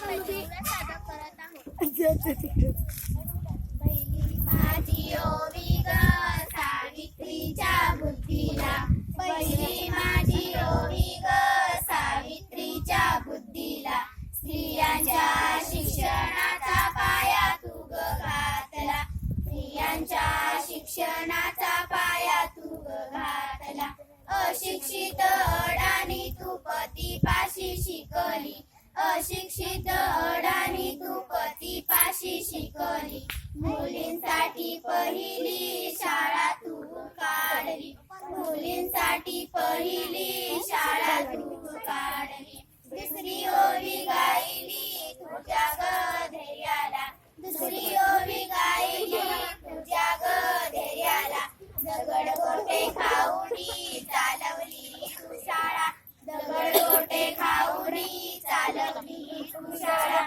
पहिली माझी ओवी ग सावित्रीच्या बुद्धीला, पहिली माझी ओवी ग सावित्रीच्या बुद्धीला. स्त्रियांच्या शिक्षणाचा पाया तू ग घातला, स्त्रियांच्या शिक्षणाचा पाया तू ग घातला. अशिक्षित अडाणी तू पतीपाशी शिकली, अशिक्षित अडाणी तू पतीपाशी शिकली. मुलींसाठी पहिली शाळा तू काढली, मुलींसाठी पहिली शाळा तू काढली. दुसरी ओवी गायली तुझ्या ग धैर्याला, दुसरी ओवी गायली तुझ्या ग धैर्याला. दगड गोटे खाऊनी चालवली तू शाळा, दगड गोटे खाऊनी चालवली तू शाळा.